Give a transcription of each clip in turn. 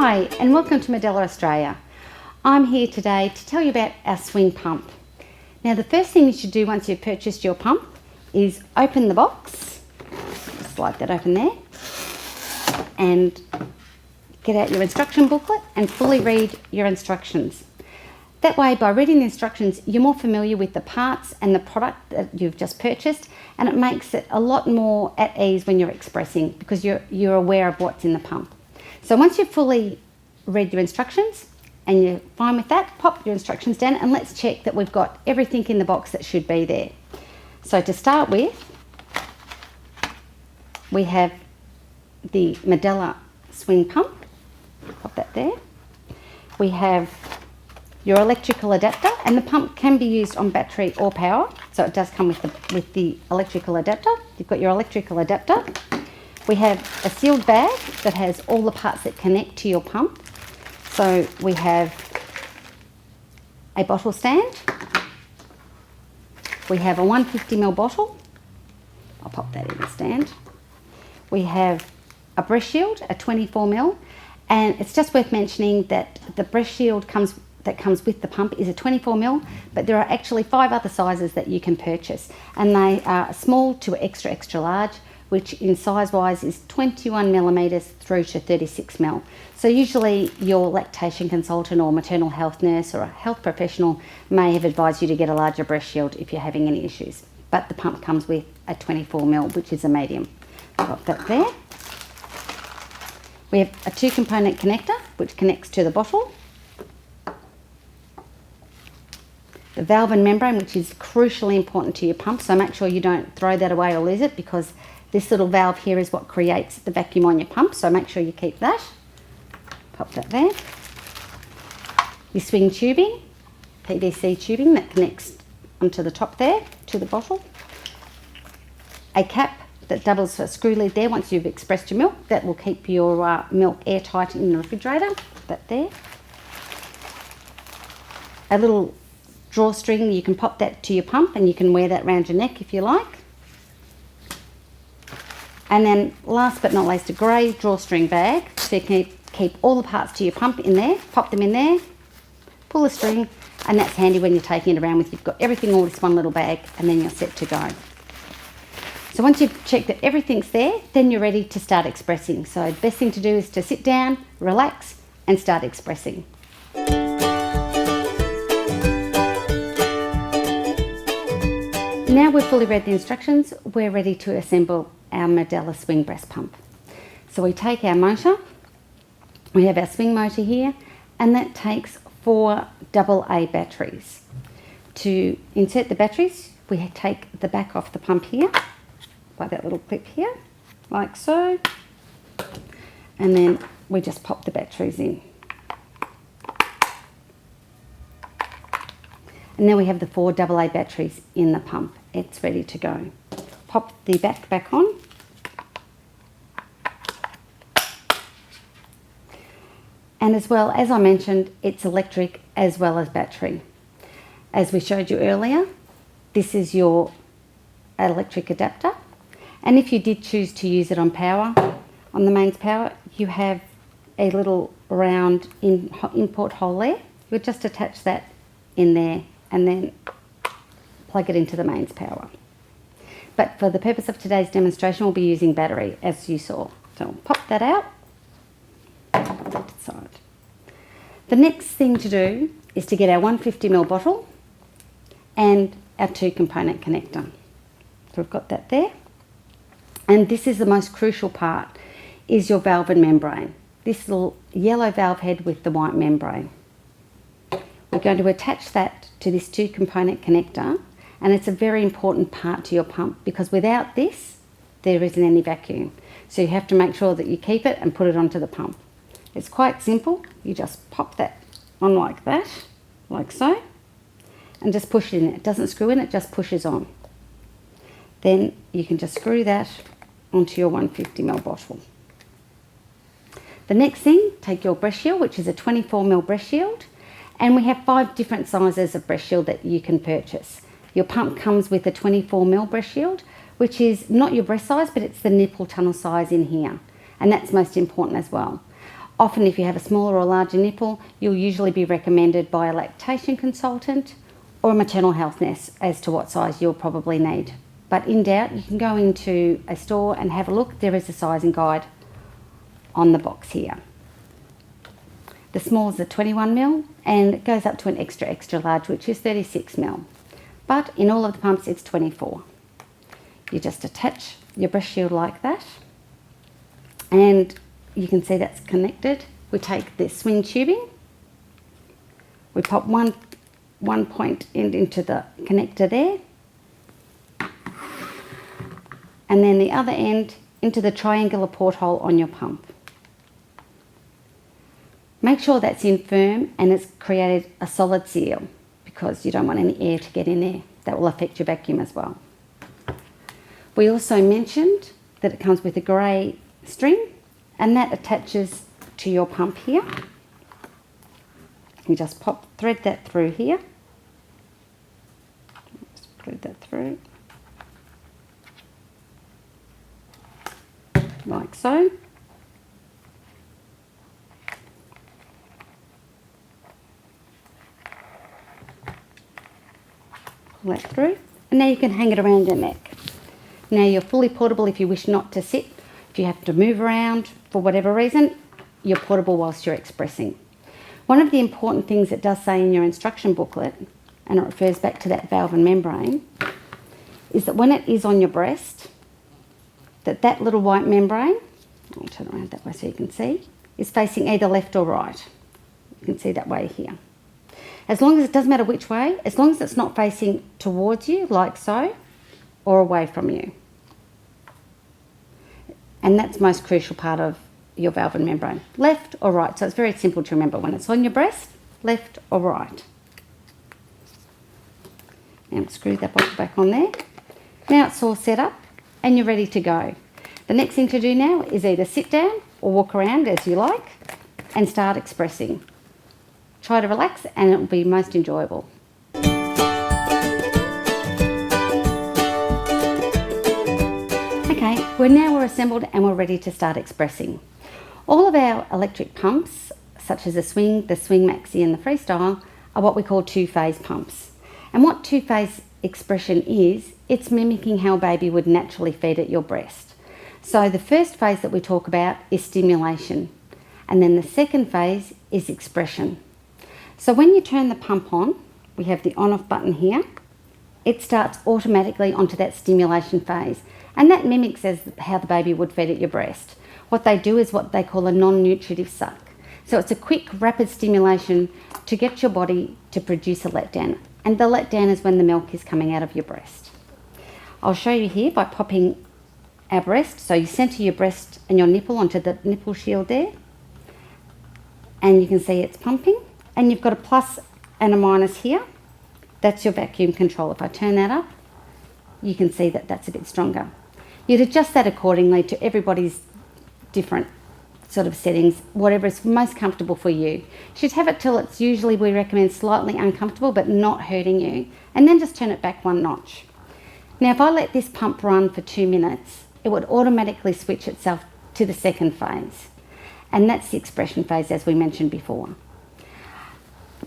Hi and welcome to Medela, Australia. I'm here today to tell you about our swing pump. Now the first thing you should do once you've purchased your pump is open the box, slide that open there, and get out your instruction booklet and fully read your instructions. That way, by reading the instructions, you're more familiar with the parts and the product that you've just purchased, and it makes it a lot more at ease when you're expressing because you're aware of what's in the pump. So once you've fully read your instructions and you're fine with that, pop your instructions down and let's check that we've got everything in the box that should be there. So to start with, we have the Medela swing pump. Pop that there. We have your electrical adapter, and the pump can be used on battery or power, so it does come with the electrical adapter. You've got your electrical adapter. We have a sealed bag that has all the parts that connect to your pump. So we have a bottle stand. We have a 150ml bottle. I'll pop that in the stand. We have a breast shield, a 24ml, and it's just worth mentioning that the breast shield that comes with the pump is a 24ml, but there are actually 5 other sizes that you can purchase, and they are small to extra large, which in size wise is 21mm through to 36ml. So usually your lactation consultant or maternal health nurse or a health professional may have advised you to get a larger breast shield if you're having any issues, but the pump comes with a 24ml, which is a medium. Pop that there. We have a 2-component connector which connects to the bottle. The valve and membrane, which is crucially important to your pump, so make sure you don't throw that away or lose it, because this little valve here is what creates the vacuum on your pump, so make sure you keep that. Pop that there. Your swing tubing, PVC tubing that connects onto the top there to the bottle. A cap that doubles for a screw lid there once you've expressed your milk, that will keep your milk airtight in the refrigerator. Pop that there. A little drawstring, you can pop that to your pump and you can wear that around your neck if you like. And then last but not least, a grey drawstring bag, so you can keep all the parts to your pump in there, pop them in there, pull the string, and that's handy when you're taking it around with. You've got everything all in this one little bag and then you're set to go. So once you've checked that everything's there, then you're ready to start expressing. So the best thing to do is to sit down, relax, and start expressing. Now we've fully read the instructions, we're ready to assemble our Medela swing breast pump. So we take our motor, we have our swing motor here, and that takes 4 AA batteries. To insert the batteries, we take the back off the pump here, by that little clip here, like so, and then we just pop the batteries in. And then we have the 4 AA batteries in the pump. It's ready to go. Pop the back on. And as well, as I mentioned, it's electric as well as battery. As we showed you earlier, this is your electric adapter. And if you did choose to use it on power, on the mains power, you have a little round input hole there. You'll just attach that in there and then plug it into the mains power. But for the purpose of today's demonstration, we'll be using battery, as you saw. So I'll pop that out, put that to the side. The next thing to do is to get our 150ml bottle and our 2-component connector. So we've got that there. And this is the most crucial part, is your valve and membrane. This little yellow valve head with the white membrane. We're going to attach that to this 2-component connector, and it's a very important part to your pump because without this, there isn't any vacuum. So you have to make sure that you keep it and put it onto the pump. It's quite simple. You just pop that on like that, like so, and just push it in. It doesn't screw in, it just pushes on. Then you can just screw that onto your 150ml bottle. The next thing, take your breast shield, which is a 24ml breast shield, and we have 5 different sizes of breast shield that you can purchase. Your pump comes with a 24ml breast shield, which is not your breast size, but it's the nipple tunnel size in here, and that's most important as well. Often if you have a smaller or larger nipple, you'll usually be recommended by a lactation consultant or a maternal health nurse as to what size you'll probably need. But in doubt, you can go into a store and have a look. There is a sizing guide on the box here. The small is a 21mm and it goes up to an extra large, which is 36mm. But in all of the pumps, it's 24. You just attach your breast shield like that, and you can see that's connected. We take the swing tubing, we pop one point end into the connector there, and then the other end into the triangular porthole on your pump. Make sure that's in firm and it's created a solid seal, because you don't want any air to get in there. That will affect your vacuum as well. We also mentioned that it comes with a grey string, and that attaches to your pump here. You just thread that through here. Just thread that through. Like so. Pull that through, and now you can hang it around your neck. Now you're fully portable if you wish not to sit. If you have to move around for whatever reason, you're portable whilst you're expressing. One of the important things it does say in your instruction booklet, and it refers back to that valve and membrane, is that when it is on your breast, that little white membrane, I'll turn around that way so you can see, is facing either left or right. You can see that way here. As long as it doesn't matter which way, as long as it's not facing towards you like so, or away from you. And that's the most crucial part of your valve and membrane, left or right. So it's very simple to remember when it's on your breast, left or right. Now screw that bottle back on there. Now it's all set up and you're ready to go. The next thing to do now is either sit down or walk around as you like and start expressing. Try to relax and it will be most enjoyable. Okay, we're assembled and we're ready to start expressing. All of our electric pumps, such as the Swing Maxi and the Freestyle, are what we call two-phase pumps. And what two-phase expression is, it's mimicking how a baby would naturally feed at your breast. So the first phase that we talk about is stimulation, and then the second phase is expression. So when you turn the pump on, we have the on-off button here, it starts automatically onto that stimulation phase. And that mimics as how the baby would feed at your breast. What they do is what they call a non-nutritive suck. So it's a quick, rapid stimulation to get your body to produce a letdown. And the letdown is when the milk is coming out of your breast. I'll show you here by popping our breast. So you center your breast and your nipple onto the nipple shield there. And you can see it's pumping. And you've got a plus and a minus here. That's your vacuum control. If I turn that up, you can see that that's a bit stronger. You'd adjust that accordingly to everybody's different sort of settings, whatever is most comfortable for you. You should have it till it's usually, we recommend, slightly uncomfortable but not hurting you, and then just turn it back one notch. Now if I let this pump run for 2 minutes, it would automatically switch itself to the second phase, and that's the expression phase as we mentioned before.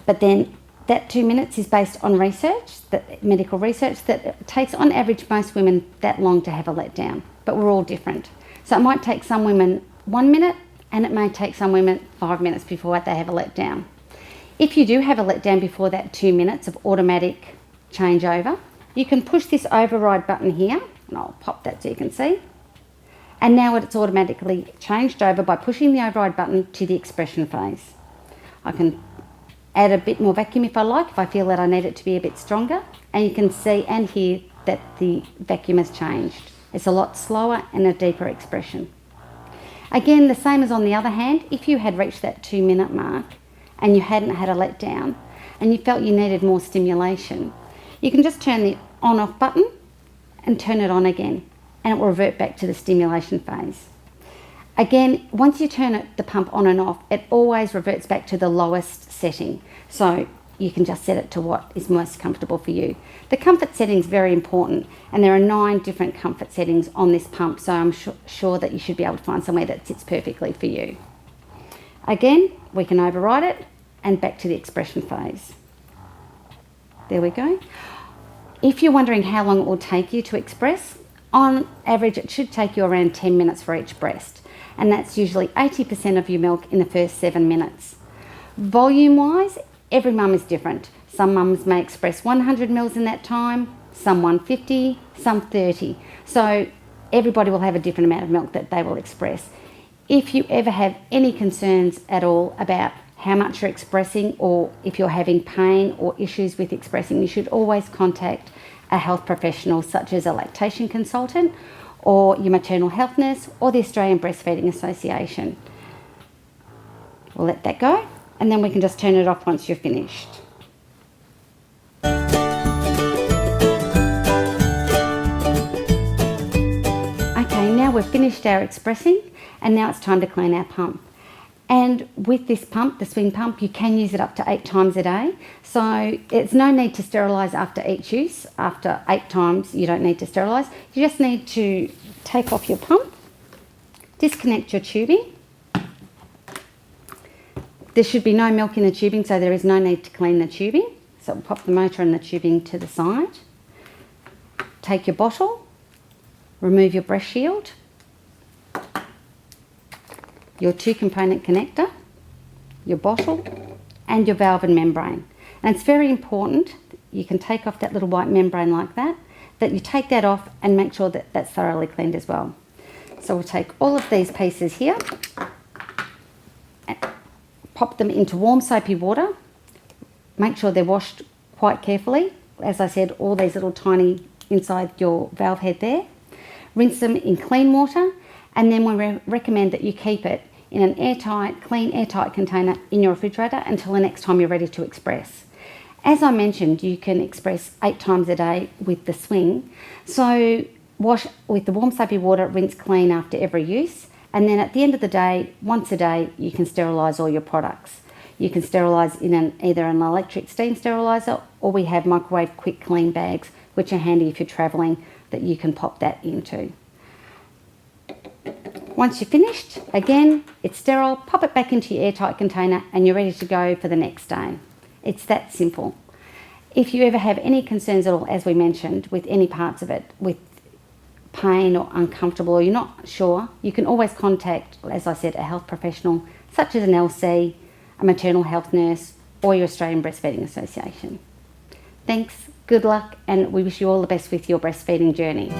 But then that 2 minutes is based on research, medical research, that it takes on average most women that long to have a letdown, but we're all different. So it might take some women 1 minute and it may take some women 5 minutes before they have a letdown. If you do have a letdown before that 2 minutes of automatic changeover, you can push this override button here, and I'll pop that so you can see. And now it's automatically changed over by pushing the override button to the expression phase. I can add a bit more vacuum if I like, if I feel that I need it to be a bit stronger. And you can see and hear that the vacuum has changed. It's a lot slower and a deeper expression. Again, the same as on the other hand, if you had reached that 2 minute mark and you hadn't had a letdown and you felt you needed more stimulation, you can just turn the on-off button and turn it on again, and it will revert back to the stimulation phase. Again, once you turn the pump on and off, it always reverts back to the lowest setting. So you can just set it to what is most comfortable for you. The comfort setting is very important, and there are 9 different comfort settings on this pump, so I'm sure that you should be able to find somewhere that sits perfectly for you. Again, we can override it and back to the expression phase. There we go. If you're wondering how long it will take you to express, on average it should take you around 10 minutes for each breast, and that's usually 80% of your milk in the first 7 minutes. Volume wise, every mum is different. Some mums may express 100 mils in that time, some 150, some 30. So everybody will have a different amount of milk that they will express. If you ever have any concerns at all about how much you're expressing, or if you're having pain or issues with expressing, you should always contact a health professional such as a lactation consultant or your maternal health nurse or the Australian Breastfeeding Association. We'll let that go, and then we can just turn it off once you're finished. Okay, now we've finished our expressing, and now it's time to clean our pump. And with this pump, the swing pump, you can use it up to 8 times a day. So it's no need to sterilise after each use. After 8 times, you don't need to sterilise. You just need to take off your pump, disconnect your tubing. There should be no milk in the tubing, so there is no need to clean the tubing. So we'll pop the motor and the tubing to the side. Take your bottle, remove your breast shield, your 2-component connector, your bottle, and your valve and membrane. And it's very important, you can take off that little white membrane like that, that you take that off and make sure that that's thoroughly cleaned as well. So we'll take all of these pieces here, and pop them into warm soapy water. Make sure they're washed quite carefully. As I said, all these little tiny inside your valve head there. Rinse them in clean water, and then we recommend that you keep it in an airtight, clean, airtight container in your refrigerator until the next time you're ready to express. As I mentioned, you can express 8 times a day with the swing. So wash with the warm soapy water, rinse clean after every use. And then at the end of the day, once a day, you can sterilise all your products. You can sterilise in either an electric steam steriliser, or we have microwave quick clean bags, which are handy if you're travelling, that you can pop that into. Once you're finished, again, it's sterile, pop it back into your airtight container and you're ready to go for the next day. It's that simple. If you ever have any concerns at all, as we mentioned, with any parts of it, with pain or uncomfortable, or you're not sure, you can always contact, as I said, a health professional such as an LC, a maternal health nurse, or your Australian Breastfeeding Association. Thanks, good luck, and we wish you all the best with your breastfeeding journey.